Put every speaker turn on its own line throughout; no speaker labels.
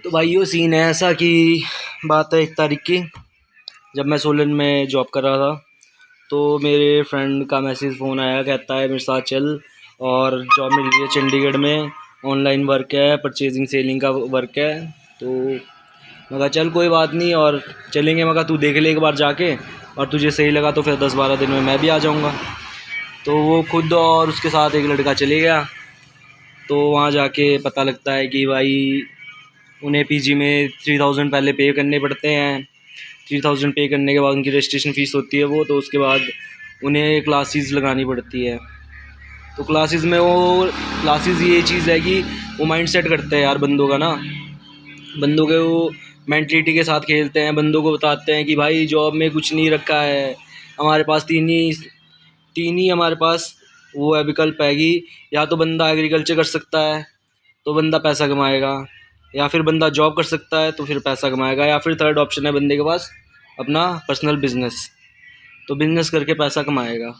तो भाई यो सीन है ऐसा कि बात है 1 तारीख की, जब मैं सोलन में जॉब कर रहा था तो मेरे फ्रेंड का मैसेज फ़ोन आया, कहता है मेरे साथ चल और जॉब मिल रही है चंडीगढ़ में, ऑनलाइन वर्क है, परचेजिंग सेलिंग का वर्क है। तो मैं कहा चल कोई बात नहीं और चलेंगे। मैं कहा तू देख ले एक बार जाके, और तुझे सही लगा तो फिर 10-12 दिन में मैं भी आ जाऊँगा। तो वो खुद और उसके साथ एक लड़का चले गया। तो वहाँ जाके पता लगता है कि भाई उन्हें पीजी में 3000 पहले पे करने पड़ते हैं। 3000 पे करने के बाद उनकी रजिस्ट्रेशन फ़ीस होती है वो, तो उसके बाद उन्हें क्लासेस लगानी पड़ती है। तो क्लासेस में वो क्लासेस ये चीज़ है कि वो माइंड सेट करते हैं यार बंदों का ना, बंदों के वो मेंटलिटी के साथ खेलते हैं। बंदों को बताते हैं कि भाई जॉब में कुछ नहीं रखा है, हमारे पास तीन ही हमारे पास वो है विकल्प है कि या तो बंदा एग्रीकल्चर कर सकता है तो बंदा पैसा कमाएगा, या फिर बंदा जॉब कर सकता है तो फिर पैसा कमाएगा, या फिर थर्ड ऑप्शन है बंदे के पास अपना पर्सनल बिजनेस, तो बिजनेस करके पैसा कमाएगा।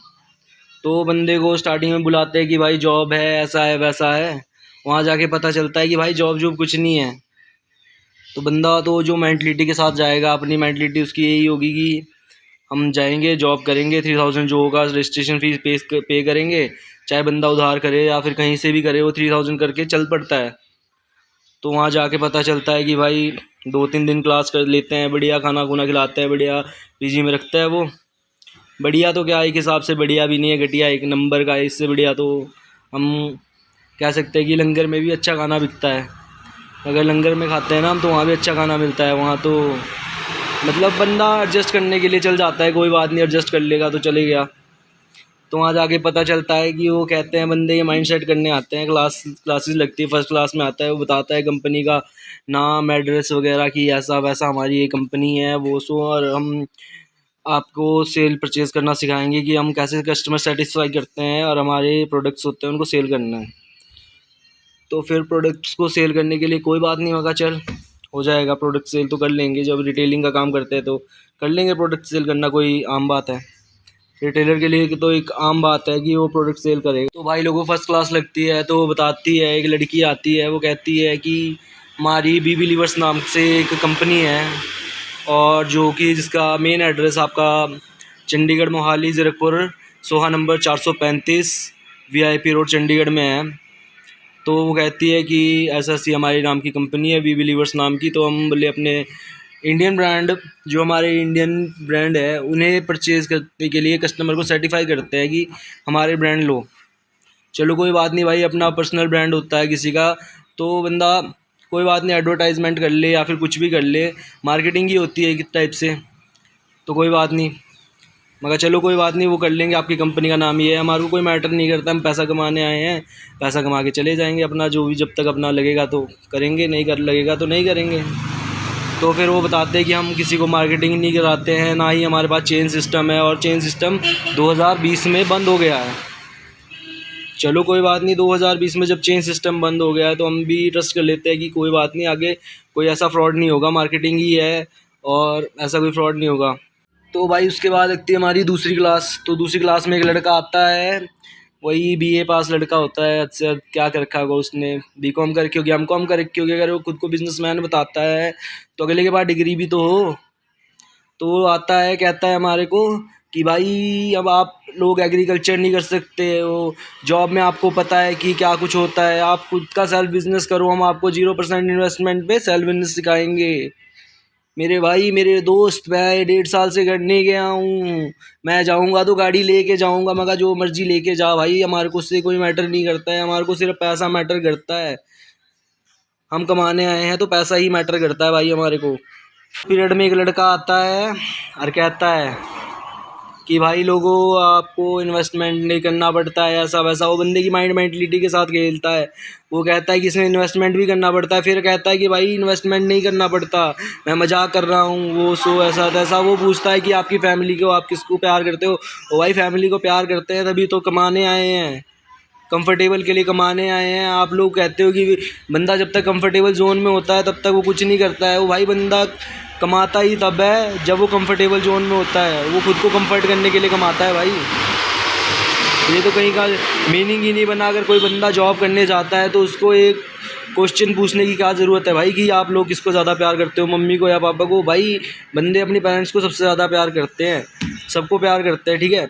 तो बंदे को स्टार्टिंग में बुलाते हैं कि भाई जॉब है, ऐसा है वैसा है। वहाँ जाके पता चलता है कि भाई जॉब कुछ नहीं है। तो बंदा तो जो मेंटलिटी के साथ जाएगा, अपनी मेंटलिटी उसकी यही होगी कि हम जाएंगे जॉब करेंगे, 3000 जो होगा रजिस्ट्रेशन फ़ीस पे करेंगे, चाहे बंदा उधार करे या फिर कहीं से भी करे, वो 3000 करके चल पड़ता है। तो वहाँ जाके पता चलता है कि भाई 2-3 दिन क्लास कर लेते हैं, बढ़िया खाना खुना खिलाते हैं, बढ़िया पीजी में रखता है वो। बढ़िया तो क्या, एक हिसाब से बढ़िया भी नहीं है, घटिया एक नंबर का है। इससे बढ़िया तो हम कह सकते हैं कि लंगर में भी अच्छा खाना बिकता है। अगर लंगर में खाते हैं ना हम तो वहाँ भी अच्छा खाना मिलता है। वहाँ तो मतलब बंदा एडजस्ट करने के लिए चल जाता है, कोई बात नहीं एडजस्ट कर लेगा तो चले गया। तो वहाँ जाके पता चलता है कि वो कहते हैं बंदे ये माइंड सेट करने आते हैं, क्लासेस लगती है, फर्स्ट क्लास में आता है, वो बताता है कंपनी का नाम एड्रेस वगैरह कि ऐसा वैसा हमारी ये कंपनी है वो सो, और हम आपको सेल परचेज़ करना सिखाएंगे कि हम कैसे कस्टमर सेटिस्फाई करते हैं, और हमारे प्रोडक्ट्स होते हैं उनको सेल करना है। तो फिर प्रोडक्ट्स को सेल करने के लिए कोई बात नहीं होगा, चल हो जाएगा, प्रोडक्ट सेल तो कर लेंगे, जब रिटेलिंग का काम करते हैं तो कर लेंगे। प्रोडक्ट सेल करना कोई आम बात है, रिटेलर के लिए तो एक आम बात है कि वो प्रोडक्ट सेल करेगा। तो भाई लोगों फर्स्ट क्लास लगती है तो वो बताती है, एक लड़की आती है, वो कहती है कि हमारी बी बिलीवर्स नाम से एक कंपनी है, और जो कि जिसका मेन एड्रेस आपका Chandigarh Mohali Zirakpur Soha number 435 VIP road Chandigarh में है। तो वो कहती है कि ऐसी हमारी नाम की कंपनी है बी बिलीवर्स नाम की। तो हम बोले अपने इंडियन ब्रांड, जो हमारे इंडियन ब्रांड है उन्हें परचेज़ करने के लिए कस्टमर को सर्टिफाई करते हैं कि हमारे ब्रांड लो। चलो कोई बात नहीं भाई, अपना पर्सनल ब्रांड होता है किसी का तो बंदा कोई बात नहीं एडवर्टाइजमेंट कर ले या फिर कुछ भी कर ले, मार्केटिंग ही होती है एक टाइप से, तो कोई बात नहीं। मगर चलो कोई बात नहीं, वो कर लेंगे, आपकी कंपनी का नाम ये है, हमारे को कोई मैटर नहीं करता, हम पैसा कमाने आए हैं, पैसा कमा के चले जाएंगे अपना, जो भी जब तक अपना लगेगा तो करेंगे, नहीं कर लगेगा तो नहीं करेंगे। तो फिर वो बताते हैं कि हम किसी को मार्केटिंग नहीं कराते हैं, ना ही हमारे पास चेन सिस्टम है, और चेन सिस्टम 2020 में बंद हो गया है। चलो कोई बात नहीं, 2020 में जब चेन सिस्टम बंद हो गया है तो हम भी ट्रस्ट कर लेते हैं कि कोई बात नहीं, आगे कोई ऐसा फ्रॉड नहीं होगा, मार्केटिंग ही है और ऐसा कोई फ्रॉड नहीं होगा। तो भाई उसके बाद लगती है हमारी दूसरी क्लास। तो दूसरी क्लास में एक लड़का आता है, वही BA पास लड़का होता है। अच्छा क्या कर रखा होगा उसने, BCom कर रखी होगी, MCom कर रखी होगी। अगर वो खुद को बिजनेसमैन बताता है तो अगले के पास डिग्री भी तो हो। तो वो आता है, कहता है हमारे को कि भाई अब आप लोग एग्रीकल्चर नहीं कर सकते हो, जॉब में आपको पता है कि क्या कुछ होता है, आप खुद का सेल्फ बिजनेस करो, हम आपको 0% इन्वेस्टमेंट पे सेल्फ बिजनेस सिखाएंगे। मेरे भाई मेरे दोस्त, मैं 1.5 साल से करने गया हूँ, मैं जाऊँगा तो गाड़ी लेके जाऊँगा, मगर जो मर्जी लेके जा भाई, हमारे को उससे कोई मैटर नहीं करता है, हमारे को सिर्फ पैसा मैटर करता है, हम कमाने आए हैं तो पैसा ही मैटर करता है भाई हमारे को। पीरियड में एक लड़का आता है और कहता है कि भाई लोगों आपको इन्वेस्टमेंट नहीं करना पड़ता है, ऐसा वैसा। वो बंदे की माइंड मेंटलिटी के साथ खेलता है, वो कहता है कि इसमें इन्वेस्टमेंट भी करना पड़ता है, फिर कहता है कि भाई इन्वेस्टमेंट नहीं करना पड़ता, मैं मजाक कर रहा हूँ, वो सो ऐसा तैसा। वो पूछता है कि आपकी फ़ैमिली को, आप किसको प्यार करते हो? ओ भाई फैमिली को प्यार करते हैं तभी तो कमाने आए हैं, कंफर्टेबल के लिए कमाने आए हैं। आप लोग कहते हो कि बंदा जब तक कंफर्टेबल जोन में होता है तब तक वो कुछ नहीं करता है। वो भाई बंदा कमाता ही तब है जब वो कंफर्टेबल जोन में होता है, वो खुद को कंफर्ट करने के लिए कमाता है भाई। ये तो कहीं का मीनिंग ही नहीं बना। अगर कोई बंदा जॉब करने जाता है तो उसको एक क्वेश्चन पूछने की क्या ज़रूरत है भाई कि आप लोग किसको ज़्यादा प्यार करते हो, मम्मी को या पापा को? भाई बंदे अपने पेरेंट्स को सबसे ज़्यादा प्यार करते हैं, सबको प्यार करते हैं, ठीक है।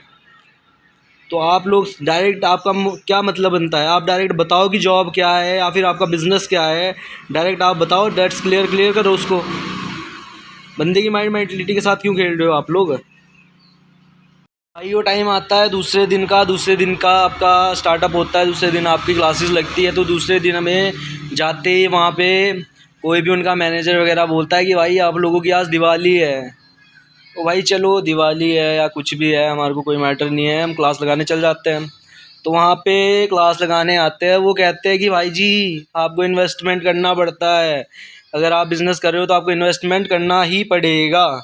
तो आप लोग डायरेक्ट, आपका क्या मतलब बनता है? आप डायरेक्ट बताओ कि जॉब क्या है या फिर आपका बिज़नेस क्या है, डायरेक्ट आप बताओ, डेट्स क्लियर करो उसको। बंदे की माइंड मेंटलिटी के साथ क्यों खेल रहे हो आप लोग? भाई वो टाइम आता है दूसरे दिन का आपका स्टार्टअप होता है, दूसरे दिन आपकी क्लासेस लगती है, तो दूसरे दिन हमें जाते ही वहाँ पे कोई भी उनका मैनेजर वगैरह बोलता है कि भाई आप लोगों की आज दिवाली है। तो भाई चलो दिवाली है या कुछ भी है, हमारे को कोई मैटर नहीं है, हम क्लास लगाने चल जाते हैं। तो वहाँ पे क्लास लगाने आते हैं, वो कहते हैं कि भाई जी आपको इन्वेस्टमेंट करना पड़ता है, अगर आप बिज़नेस कर रहे हो तो आपको इन्वेस्टमेंट करना ही पड़ेगा।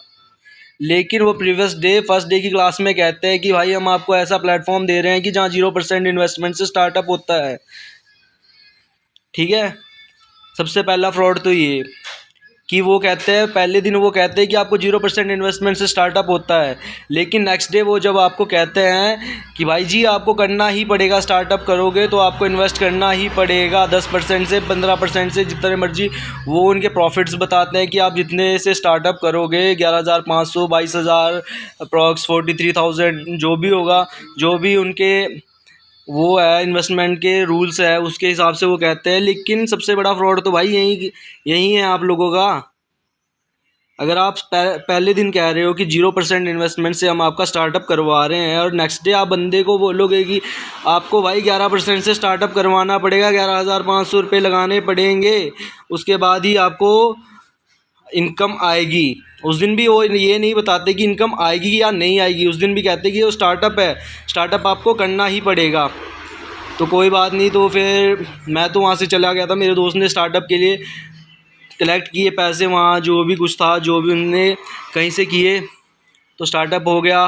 लेकिन वो प्रीवियस डे फर्स्ट डे की क्लास में कहते हैं कि भाई हम आपको ऐसा प्लेटफॉर्म दे रहे हैं कि जहाँ 0% इन्वेस्टमेंट से स्टार्टअप होता है, ठीक है। सबसे पहला फ्रॉड तो ये कि वो कहते हैं, पहले दिन वो कहते हैं कि आपको 0% इन्वेस्टमेंट से स्टार्टअप होता है, लेकिन नेक्स्ट डे वो जब आपको कहते हैं कि भाई जी आपको करना ही पड़ेगा, स्टार्टअप करोगे तो आपको इन्वेस्ट करना ही पड़ेगा 10% से 15% से जितने मर्जी, वो उनके प्रॉफिट्स बताते हैं कि आप जितने से स्टार्टअप करोगे 11,500, 22,000 अप्रॉक्स 43,000 जो भी होगा, जो भी उनके वो है इन्वेस्टमेंट के रूल्स है उसके हिसाब से वो कहते हैं। लेकिन सबसे बड़ा फ्रॉड तो भाई यही है आप लोगों का। अगर आप पहले दिन कह रहे हो कि 0% इन्वेस्टमेंट से हम आपका स्टार्टअप करवा रहे हैं, और नेक्स्ट डे आप बंदे को बोलोगे कि आपको भाई 11% से स्टार्टअप करवाना पड़ेगा, 11,500 रुपये लगाने पड़ेंगे, उसके बाद ही आपको इनकम आएगी। उस दिन भी वो ये नहीं बताते कि इनकम आएगी या नहीं आएगी, उस दिन भी कहते कि वो स्टार्टअप है, स्टार्टअप आपको करना ही पड़ेगा। तो कोई बात नहीं, तो फिर मैं तो वहाँ से चला गया था, मेरे दोस्त ने स्टार्टअप के लिए कलेक्ट किए पैसे, वहाँ जो भी कुछ था, जो भी उनने कहीं से किए, तो स्टार्टअप हो गया।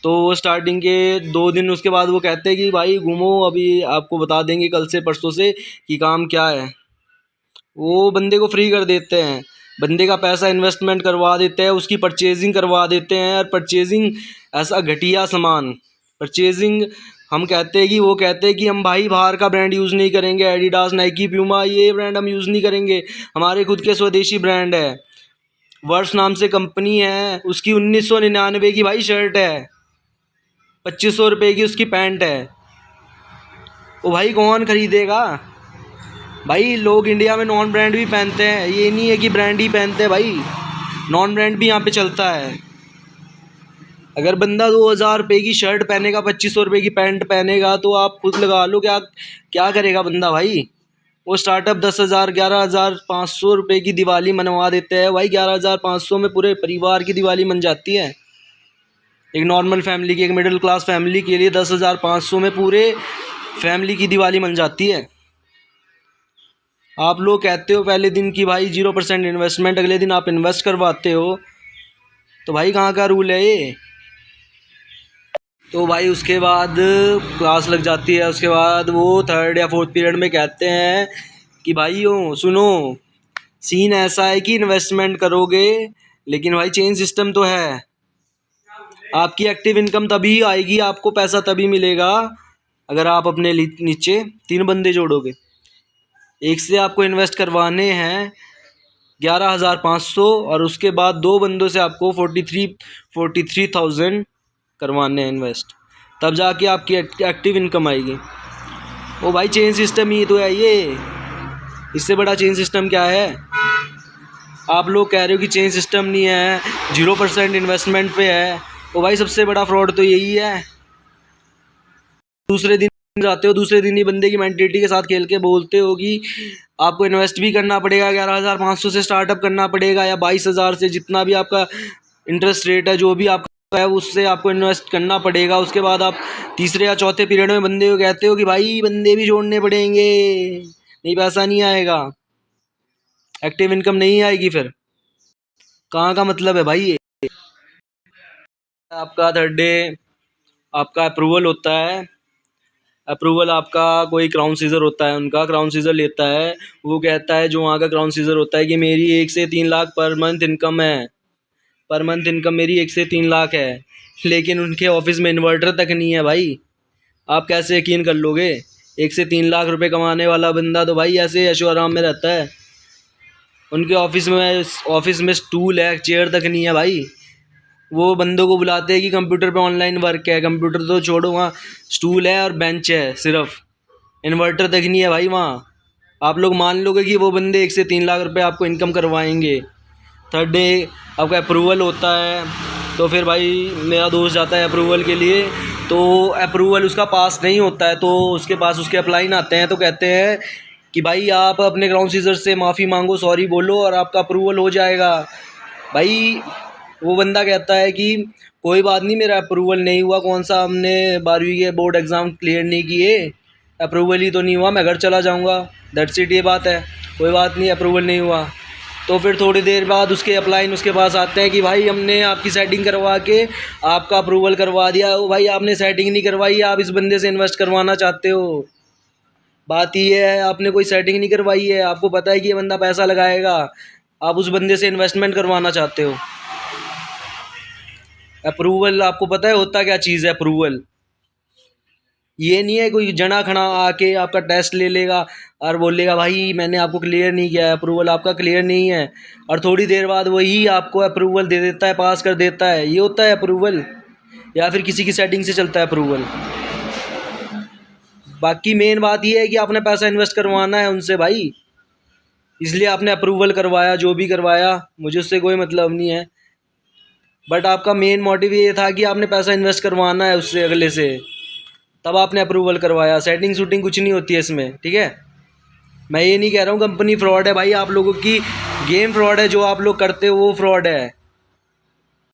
तो स्टार्टिंग के 2 दिन उसके बाद वो कहते हैं कि भाई घूमो, अभी आपको बता देंगे कल से परसों से कि काम क्या है। वो बंदे को फ्री कर देते हैं, बंदे का पैसा इन्वेस्टमेंट करवा देते हैं, उसकी परचेजिंग करवा देते हैं। और परचेजिंग ऐसा घटिया सामान परचेजिंग, हम कहते हैं कि वो कहते हैं कि हम भाई बाहर का ब्रांड यूज़ नहीं करेंगे, एडिडास, नाइकी, प्यूमा, ये ब्रांड हम यूज़ नहीं करेंगे, हमारे खुद के स्वदेशी ब्रांड है। वर्ष नाम से कंपनी है, उसकी 1999 की भाई शर्ट है, 2500 रुपये की उसकी पैंट है। वो भाई कौन खरीदेगा? भाई लोग इंडिया में नॉन ब्रांड भी पहनते हैं, ये नहीं है कि ब्रांड ही पहनते हैं भाई, नॉन ब्रांड भी यहाँ पे चलता है। अगर बंदा 2,000 रुपये की शर्ट पहनेगा, 2500 रुपये की पैंट पहनेगा, तो आप खुद लगा लो क्या क्या करेगा बंदा भाई। वो स्टार्टअप 10,000, 11,500 रुपये की दिवाली मनवा देते हैं भाई। 11,500 में पूरे परिवार की दिवाली मन जाती है। एक नॉर्मल फैमिली की, एक मिडिल क्लास फैमिली के लिए 10,500 में पूरे फैमिली की दिवाली मन जाती है। आप लोग कहते हो पहले दिन कि भाई 0% इन्वेस्टमेंट, अगले दिन आप इन्वेस्ट करवाते हो, तो भाई कहाँ का रूल है ये? तो भाई उसके बाद क्लास लग जाती है, उसके बाद वो 3rd या 4th पीरियड में कहते हैं कि भाइयों सुनो, सीन ऐसा है कि इन्वेस्टमेंट करोगे, लेकिन भाई चेंज सिस्टम तो है, आपकी एक्टिव इनकम तभी आएगी, आपको पैसा तभी मिलेगा अगर आप अपने नीचे 3 बंदे जोड़ोगे। एक से आपको इन्वेस्ट करवाने हैं 11,500, और उसके बाद 2 बंदों से आपको 43,000 करवाने हैं इन्वेस्ट, तब जाके आपकी एक्टिव इनकम आएगी। ओ भाई चेंज सिस्टम ही तो है ये, इससे बड़ा चेंज सिस्टम क्या है? आप लोग कह रहे हो कि चेंज सिस्टम नहीं है, 0% इन्वेस्टमेंट पे है। ओ भाई सबसे बड़ा फ्रॉड तो यही है। दूसरे दिन जाते हो, दूसरे दिन ही बंदे की मेंटेलिटी के साथ खेल के बोलते हो कि आपको इन्वेस्ट भी करना पड़ेगा, 11,500 से स्टार्टअप करना पड़ेगा, या 22,000 से, जितना भी आपका इंटरेस्ट रेट है, जो भी आपका है, उससे आपको इन्वेस्ट करना पड़ेगा। उसके बाद आप तीसरे या चौथे पीरियड में बंदे को कहते हो कि भाई बंदे भी जोड़ने पड़ेंगे, नहीं पैसा नहीं आएगा, एक्टिव इनकम नहीं आएगी। फिर कहाँ का मतलब है भाई ये? आपका 3rd डे आपका अप्रूवल होता है, अप्रूवल आपका कोई क्राउन सीजर होता है, उनका क्राउन सीजर लेता है। वो कहता है, जो वहाँ का क्राउन सीजर होता है, कि मेरी 1 से 3 लाख पर मंथ इनकम है, पर मंथ इनकम मेरी 1 से 3 लाख है। लेकिन उनके ऑफिस में इन्वर्टर तक नहीं है भाई, आप कैसे यकीन कर लोगे 1 से 3 लाख रुपए कमाने वाला बंदा तो भाई ऐसे ऐशो आराम में रहता है। उनके ऑफिस में स्टूल है, चेयर तक नहीं है भाई। वो बंदों को बुलाते हैं कि कंप्यूटर पे ऑनलाइन वर्क है, कंप्यूटर तो छोड़ो, वहाँ स्टूल है और बेंच है सिर्फ, इन्वर्टर तक नहीं है भाई वहाँ। आप लोग मान लोगे कि वो बंदे 1 से 3 लाख रुपए आपको इनकम करवाएंगे। थर्ड डे आपका अप्रूवल होता है, तो फिर भाई मेरा दोस्त जाता है अप्रूवल के लिए, तो अप्रूवल उसका पास नहीं होता है, तो उसके पास उसके अप्लाइन आते हैं, तो कहते हैं कि भाई आप अपने ग्राउंड सीजर से माफ़ी मांगो, सॉरी बोलो और आपका अप्रूवल हो जाएगा। भाई वो बंदा कहता है कि कोई बात नहीं, मेरा अप्रूवल नहीं हुआ, कौन सा हमने 12वीं के बोर्ड एग्ज़ाम क्लियर नहीं किए, अप्रूवल ही तो नहीं हुआ, मैं घर चला जाऊँगा, दैट्स इट, ये बात है, कोई बात नहीं, अप्रूवल नहीं हुआ। तो फिर थोड़ी देर बाद उसके अप्लाइन उसके पास आते हैं कि भाई हमने आपकी सेटिंग करवा के आपका अप्रूवल करवा दिया। वो भाई आपने सेटिंग नहीं करवाई, आप इस बंदे से इन्वेस्ट करवाना चाहते हो। बात ये है, आपने कोई सेटिंग नहीं करवाई है, आपको पता है कि ये बंदा पैसा लगाएगा, आप उस बंदे से इन्वेस्टमेंट करवाना चाहते हो। अप्रूवल आपको पता है होता क्या चीज़ है? अप्रूवल ये नहीं है कोई जना खड़ा आके आपका टेस्ट ले लेगा और बोलेगा भाई मैंने आपको क्लियर नहीं किया है, अप्रूवल आपका क्लियर नहीं है, और थोड़ी देर बाद वही आपको अप्रूवल दे देता है, पास कर देता है। ये होता है अप्रूवल, या फिर किसी की सेटिंग से चलता है अप्रूवल। बाकी मेन बात ये है कि आपने पैसा इन्वेस्ट करवाना है उनसे भाई, इसलिए आपने अप्रूवल करवाया, जो भी करवाया, मुझे उससे कोई मतलब नहीं है। बट आपका मेन मोटिव ये था कि आपने पैसा इन्वेस्ट करवाना है उससे, अगले से, तब आपने अप्रूवल करवाया। सेटिंग शूटिंग कुछ नहीं होती है इसमें, ठीक है। मैं ये नहीं कह रहा हूँ कंपनी फ्रॉड है भाई, आप लोगों की गेम फ्रॉड है, जो आप लोग करते हो वो फ्रॉड है।